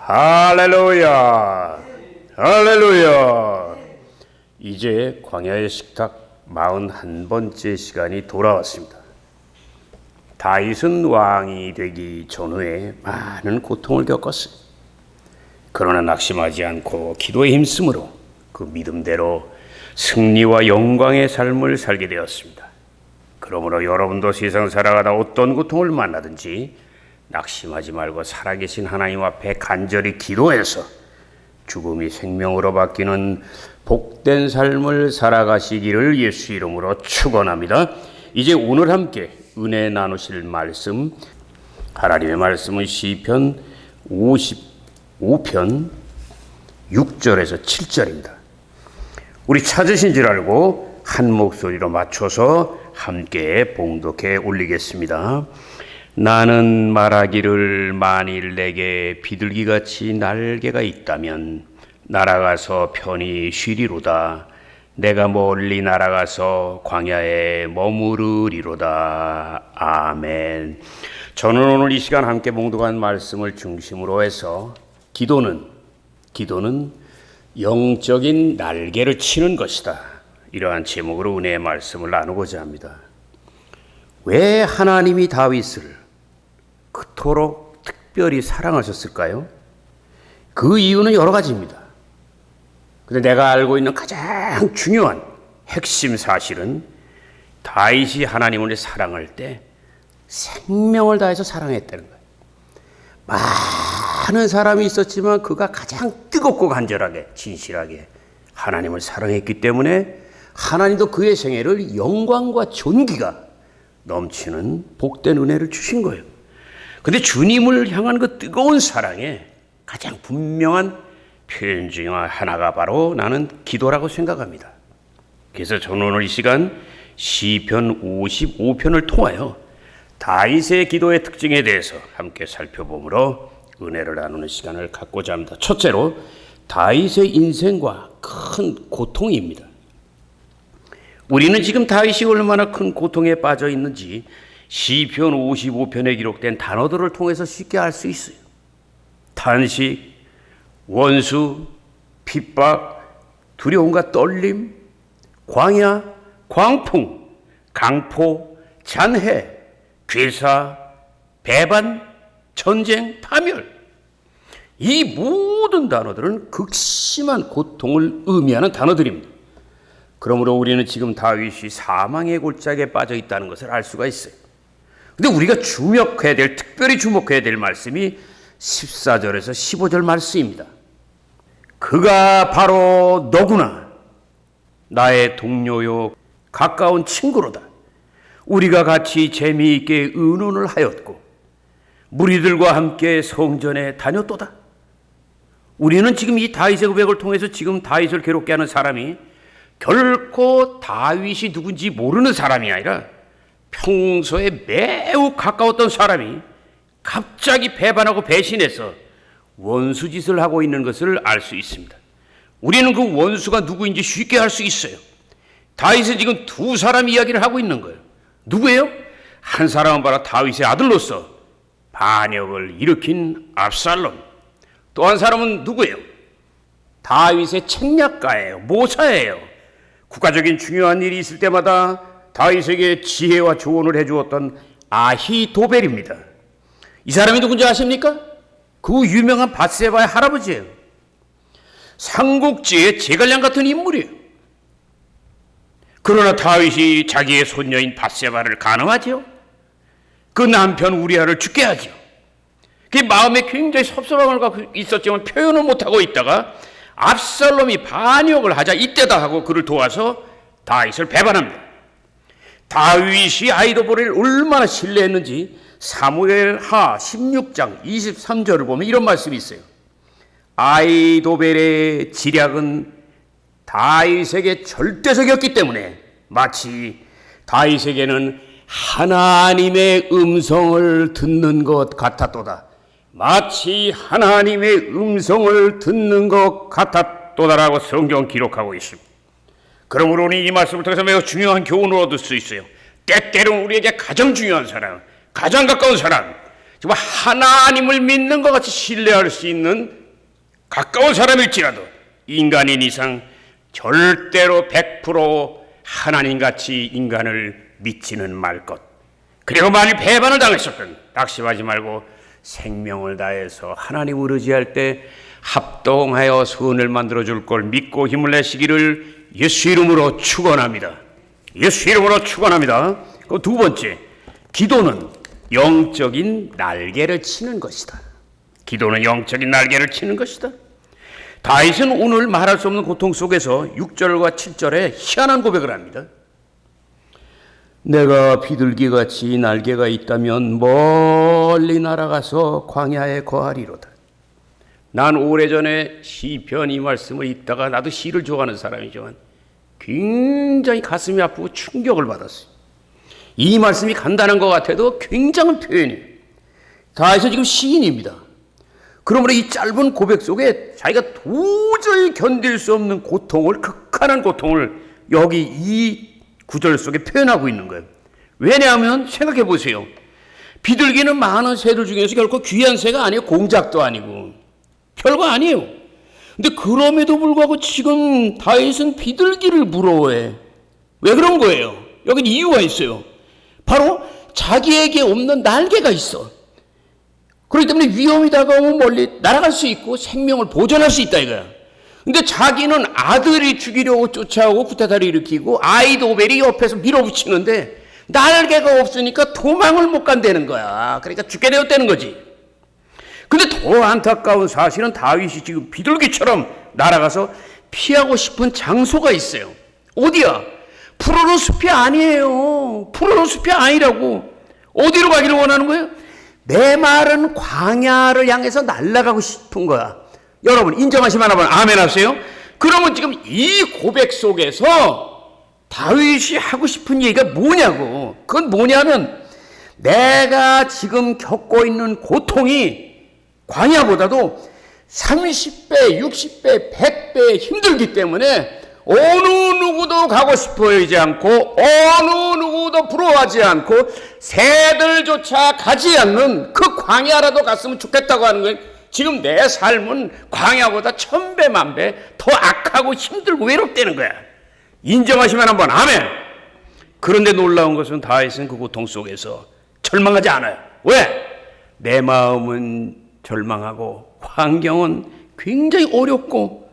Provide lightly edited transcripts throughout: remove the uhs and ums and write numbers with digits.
할렐루야, 할렐루야. 이제 광야의 식탁 41번째 시간이 돌아왔습니다. 다윗은 왕이 되기 전후에 많은 고통을 겪었어요. 그러나 낙심하지 않고 기도에 힘쓰므로 그 믿음대로 승리와 영광의 삶을 살게 되었습니다. 그러므로 여러분도 세상 살아가다 어떤 고통을 만나든지 낙심하지 말고 살아계신 하나님 앞에 간절히 기도해서 죽음이 생명으로 바뀌는 복된 삶을 살아가시기를 예수 이름으로 축원합니다. 이제 오늘 함께 은혜 나누실 말씀, 하나님의 말씀은 시편 55편 6절에서 7절입니다. 우리 찾으신 줄 알고 한 목소리로 맞춰서 함께 봉독해 올리겠습니다. 나는 말하기를 만일 내게 비둘기같이 날개가 있다면 날아가서 편히 쉬리로다. 내가 멀리 날아가서 광야에 머무르리로다. 아멘. 저는 오늘 이 시간 함께 봉독한 말씀을 중심으로 해서 기도는 영적인 날개를 치는 것이다. 이러한 제목으로 은혜의 말씀을 나누고자 합니다. 왜 하나님이 다윗을 그토록 특별히 사랑하셨을까요? 그 이유는 여러 가지입니다. 근데 내가 알고 있는 가장 중요한 핵심 사실은 다윗이 하나님을 사랑할 때 생명을 다해서 사랑했다는 거예요. 많은 사람이 있었지만 그가 가장 뜨겁고 간절하게 진실하게 하나님을 사랑했기 때문에 하나님도 그의 생애를 영광과 존귀가 넘치는 복된 은혜를 주신 거예요. 근데 주님을 향한 그 뜨거운 사랑에 가장 분명한 표현 중 하나가 바로 나는 기도라고 생각합니다. 그래서 저는 오늘 이 시간 시편 55편을 통하여 다윗의 기도의 특징에 대해서 함께 살펴보므로 은혜를 나누는 시간을 갖고자 합니다. 첫째로 다윗의 인생과 큰 고통입니다. 우리는 지금 다윗이 얼마나 큰 고통에 빠져 있는지 시편 55편에 기록된 단어들을 통해서 쉽게 알 수 있어요. 탄식, 원수, 핍박, 두려움과 떨림, 광야, 광풍, 강포, 잔해, 괴사, 배반, 전쟁, 파멸. 이 모든 단어들은 극심한 고통을 의미하는 단어들입니다. 그러므로 우리는 지금 다윗이 사망의 골짜기에 빠져 있다는 것을 알 수가 있어요. 근데 우리가 특별히 주목해야 될 말씀이 14절에서 15절 말씀입니다. 그가 바로 너구나 나의 동료요 가까운 친구로다. 우리가 같이 재미있게 의논을 하였고 무리들과 함께 성전에 다녔도다. 우리는 지금 이 다윗의 고백을 통해서 지금 다윗을 괴롭게 하는 사람이 결코 다윗이 누군지 모르는 사람이 아니라 평소에 매우 가까웠던 사람이 갑자기 배반하고 배신해서 원수짓을 하고 있는 것을 알 수 있습니다. 우리는 그 원수가 누구인지 쉽게 알 수 있어요. 다윗은 지금 두 사람 이야기를 하고 있는 거예요. 누구예요? 한 사람은 바로 다윗의 아들로서 반역을 일으킨 압살롬. 또 한 사람은 누구예요? 다윗의 책략가예요. 모사예요. 국가적인 중요한 일이 있을 때마다 다윗에게 지혜와 조언을 해주었던 아히도벨입니다. 이 사람이 누군지 아십니까? 그 유명한 밧세바의 할아버지예요. 삼국지의 제갈량 같은 인물이에요. 그러나 다윗이 자기의 손녀인 밧세바를 간음하죠. 그 남편 우리아를 죽게 하죠. 그 마음에 굉장히 섭섭함을 갖고 있었지만 표현을 못하고 있다가 압살롬이 반역을 하자 이때다 하고 그를 도와서 다윗을 배반합니다. 다윗이 아히도벨을 얼마나 신뢰했는지 사무엘하 16장 23절을 보면 이런 말씀이 있어요. 아히도벨의 지략은 다윗에게 절대적이었기 때문에 마치 다윗에게는 하나님의 음성을 듣는 것 같았도다. 마치 하나님의 음성을 듣는 것 같았도다라고 성경 기록하고 있습니다. 그러므로 우리 이 말씀을 통해서 매우 중요한 교훈을 얻을 수 있어요. 때때로 우리에게 가장 중요한 사람, 가장 가까운 사람, 정말 하나님을 믿는 것 같이 신뢰할 수 있는 가까운 사람일지라도 인간인 이상 절대로 100% 하나님같이 인간을 믿지는 말 것. 그리고 만일 배반을 당했었던 낙심하지 말고 생명을 다해서 하나님을 의지할 때 합동하여 선을 만들어줄 걸 믿고 힘을 내시기를 예수 이름으로 축원합니다. 예수 이름으로 축원합니다. 그 두 번째, 기도는 영적인 날개를 치는 것이다. 기도는 영적인 날개를 치는 것이다. 다윗은 오늘 말할 수 없는 고통 속에서 6절과 7절에 희한한 고백을 합니다. 내가 비둘기같이 날개가 있다면 멀리 날아가서 광야에 거하리로다. 난 오래전에 시편 이 말씀을 읽다가 나도 시를 좋아하는 사람이지만 굉장히 가슴이 아프고 충격을 받았어요. 이 말씀이 간단한 것 같아도 굉장한 표현이에요. 다윗은 지금 시인입니다. 그러므로 이 짧은 고백 속에 자기가 도저히 견딜 수 없는 고통을, 극한한 고통을 여기 이 구절 속에 표현하고 있는 거예요. 왜냐하면 생각해 보세요. 비둘기는 많은 새들 중에서 결코 귀한 새가 아니에요. 공작도 아니고 별거 아니에요. 근데 그럼에도 불구하고 지금 다윗은 비둘기를 부러워해. 왜 그런 거예요? 여긴 이유가 있어요. 바로 자기에게 없는 날개가 있어. 그렇기 때문에 위험이 다가오면 멀리 날아갈 수 있고 생명을 보존할 수 있다 이거야. 근데 자기는 아들이 죽이려고 쫓아오고 쿠데타를 일으키고 아이도벨이 옆에서 밀어붙이는데 날개가 없으니까 도망을 못 간다는 거야. 그러니까 죽게 되었다는 거지. 근데 더 안타까운 사실은 다윗이 지금 비둘기처럼 날아가서 피하고 싶은 장소가 있어요. 어디야? 푸르른 숲이 아니에요. 푸르른 숲이 아니라고. 어디로 가기를 원하는 거예요? 내 말은 광야를 향해서 날아가고 싶은 거야. 여러분 인정하시면 한번 아멘 하세요. 그러면 지금 이 고백 속에서 다윗이 하고 싶은 얘기가 뭐냐고. 그건 뭐냐면 내가 지금 겪고 있는 고통이 광야보다도 30배, 60배, 100배 힘들기 때문에 어느 누구도 가고 싶어 하지 않고 어느 누구도 부러워하지 않고 새들조차 가지 않는 그 광야라도 갔으면 좋겠다고 하는 거예요. 지금 내 삶은 광야보다 1000배, 1000배 더 악하고 힘들고 외롭다는 거야. 인정하시면 한번 아멘. 그런데 놀라운 것은 다윗은 그 고통 속에서 절망하지 않아요. 왜? 내 마음은 절망하고 환경은 굉장히 어렵고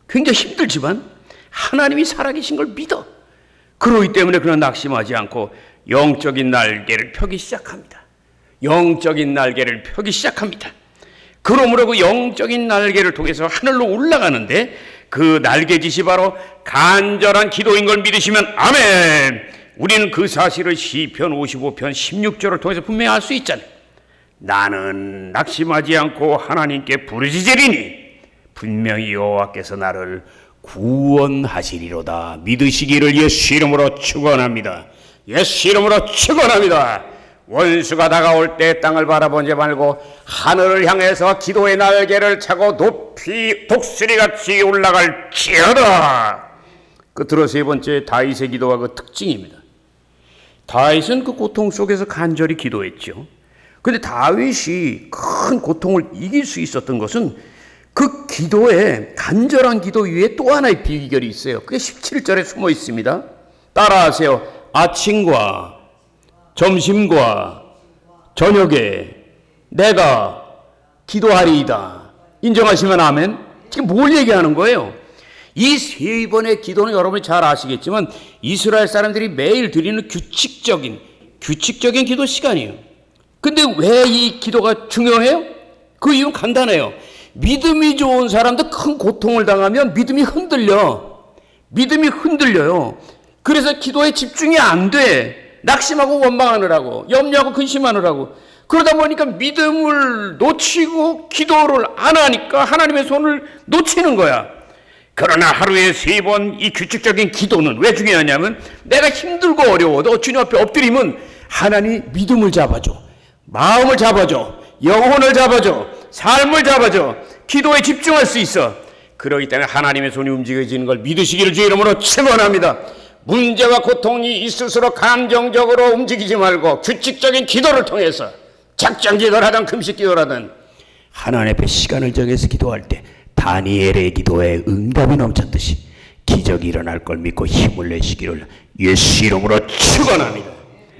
굉장히 힘들지만 하나님이 살아계신 걸 믿어. 그러기 때문에 그는 낙심하지 않고 영적인 날개를 펴기 시작합니다. 영적인 날개를 펴기 시작합니다. 그러므로 그 영적인 날개를 통해서 하늘로 올라가는데 그 날개짓이 바로 간절한 기도인 걸 믿으시면 아멘. 우리는 그 사실을 시편 55편 16절을 통해서 분명히 알 수 있잖아요. 나는 낙심하지 않고 하나님께 부르짖으리니 분명히 여호와께서 나를 구원하시리로다. 믿으시기를 예수 이름으로 축원합니다. 예수 이름으로 축원합니다. 원수가 다가올 때 땅을 바라보지 말고 하늘을 향해서 기도의 날개를 차고 높이 독수리같이 올라갈지어다. 끝으로 세 번째 다윗의 기도가 그 특징입니다. 다윗은 그 고통 속에서 간절히 기도했죠. 그런데 다윗이 큰 고통을 이길 수 있었던 것은 그 기도에 간절한 기도 위에 또 하나의 비결이 있어요. 그게 17절에 숨어 있습니다. 따라하세요. 아침과 점심과 저녁에 내가 기도하리이다. 인정하시면 아멘. 지금 뭘 얘기하는 거예요? 이 세 번의 기도는 여러분이 잘 아시겠지만 이스라엘 사람들이 매일 드리는 규칙적인 기도 시간이에요. 근데 왜 이 기도가 중요해요? 그 이유는 간단해요. 믿음이 좋은 사람도 큰 고통을 당하면 믿음이 흔들려요. 그래서 기도에 집중이 안 돼. 낙심하고 원망하느라고, 염려하고 근심하느라고. 그러다 보니까 믿음을 놓치고 기도를 안 하니까 하나님의 손을 놓치는 거야. 그러나 하루에 3번 이 규칙적인 기도는 왜 중요하냐면 내가 힘들고 어려워도 주님 앞에 엎드리면 하나님 믿음을 잡아줘, 마음을 잡아줘, 영혼을 잡아줘, 삶을 잡아줘. 기도에 집중할 수 있어. 그러기 때문에 하나님의 손이 움직여지는 걸 믿으시기를 주의 이름으로 축원합니다. 문제와 고통이 있을수록 감정적으로 움직이지 말고 규칙적인 기도를 통해서 작정 기도를 하든 금식 기도를 하든 하나님 앞에 시간을 정해서 기도할 때 다니엘의 기도에 응답이 넘쳤듯이 기적이 일어날 걸 믿고 힘을 내시기를 예수 이름으로 축원합니다.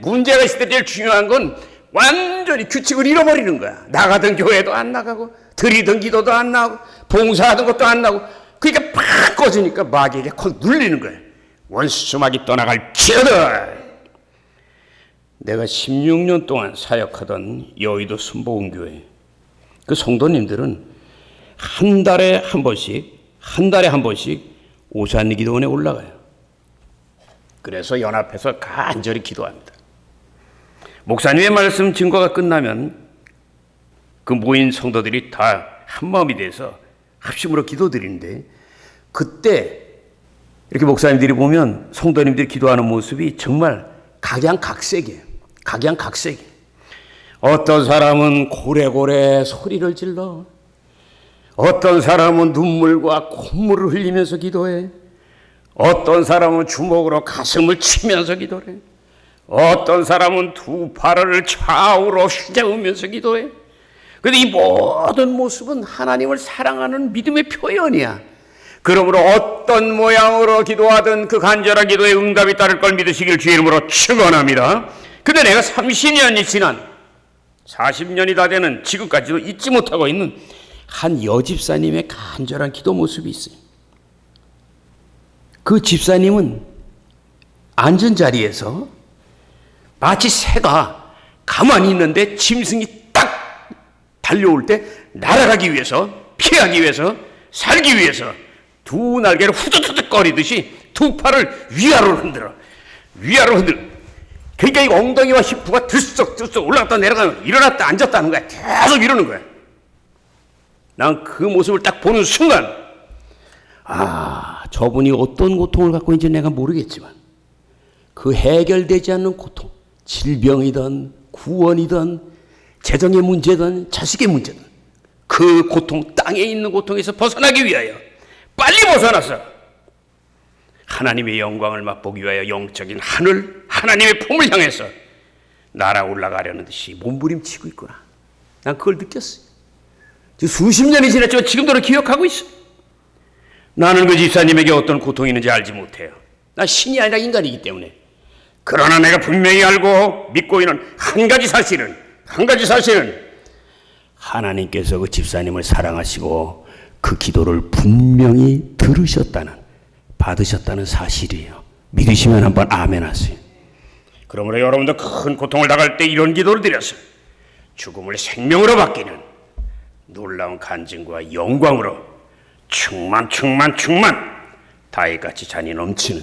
문제가 있을 때 제일 중요한 건 완전히 규칙을 잃어버리는 거야. 나가던 교회도 안 나가고 드리던 기도도 안 나오고 봉사하던 것도 안 나오고 그러니까 팍 꺼지니까 마귀에게 콕 눌리는 거야. 원수마귀 떠나갈지어다. 내가 16년 동안 사역하던 여의도 순복음교회 그 성도님들은 한 달에 한 번씩 오산리기도원에 올라가요. 그래서 연합해서 간절히 기도합니다. 목사님의 말씀 증거가 끝나면 그 모인 성도들이 다 한마음이 돼서 합심으로 기도드리는데 그때 이렇게 목사님들이 보면 성도님들이 기도하는 모습이 정말 각양각색이에요. 각양각색이에요. 어떤 사람은 고래고래 소리를 질러, 어떤 사람은 눈물과 콧물을 흘리면서 기도해, 어떤 사람은 주먹으로 가슴을 치면서 기도해, 어떤 사람은 두 팔을 좌우로 휘저으면서 기도해. 그런데 이 모든 모습은 하나님을 사랑하는 믿음의 표현이야. 그러므로 어떤 모양으로 기도하든 그 간절한 기도에 응답이 따를 걸 믿으시길 주의 이름으로 축원합니다. 근데 내가 30년이 지난 40년이 다 되는 지금까지도 잊지 못하고 있는 한 여집사님의 간절한 기도 모습이 있어요. 그 집사님은 앉은 자리에서 마치 새가 가만히 있는데 짐승이 딱 달려올 때 날아가기 위해서, 피하기 위해서, 살기 위해서 두 날개를 후두두둑 거리듯이 두 팔을 위아래로 흔들어. 그러니까 이 엉덩이와 히프가 들썩들썩 올라갔다 내려가면 일어났다 앉았다 하는 거야. 계속 이러는 거야. 난 그 모습을 딱 보는 순간 저분이 어떤 고통을 갖고 있는지 내가 모르겠지만 그 해결되지 않는 고통, 질병이든 구원이든 재정의 문제든 자식의 문제든 그 고통, 땅에 있는 고통에서 벗어나기 위하여 빨리 벗어나서 하나님의 영광을 맛보기 위하여 영적인 하늘, 하나님의 품을 향해서 날아 올라가려는 듯이 몸부림치고 있구나. 난 그걸 느꼈어요. 수십 년이 지났지만 지금도 기억하고 있어. 나는 그 집사님에게 어떤 고통이 있는지 알지 못해요. 난 신이 아니라 인간이기 때문에. 그러나 내가 분명히 알고 믿고 있는 한 가지 사실은 하나님께서 그 집사님을 사랑하시고 그 기도를 분명히 받으셨다는 사실이에요. 믿으시면 한번 아멘 하세요. 그러므로 여러분도 큰 고통을 당할 때 이런 기도를 드려서 죽음을 생명으로 바뀌는 놀라운 간증과 영광으로 충만 다윗같이 잔이 넘치는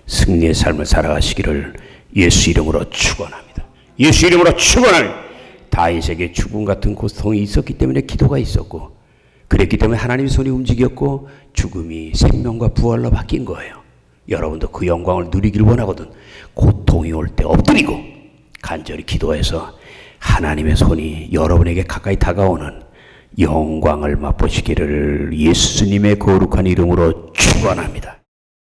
승리의 삶을 살아가시기를 예수 이름으로 축원합니다. 예수 이름으로 축원을. 다윗에게 죽음 같은 고통이 있었기 때문에 기도가 있었고, 그랬기 때문에 하나님의 손이 움직였고 죽음이 생명과 부활로 바뀐 거예요. 여러분도 그 영광을 누리길 원하거든 고통이 올 때 엎드리고 간절히 기도해서 하나님의 손이 여러분에게 가까이 다가오는 영광을 맛보시기를 예수님의 거룩한 이름으로 축원합니다.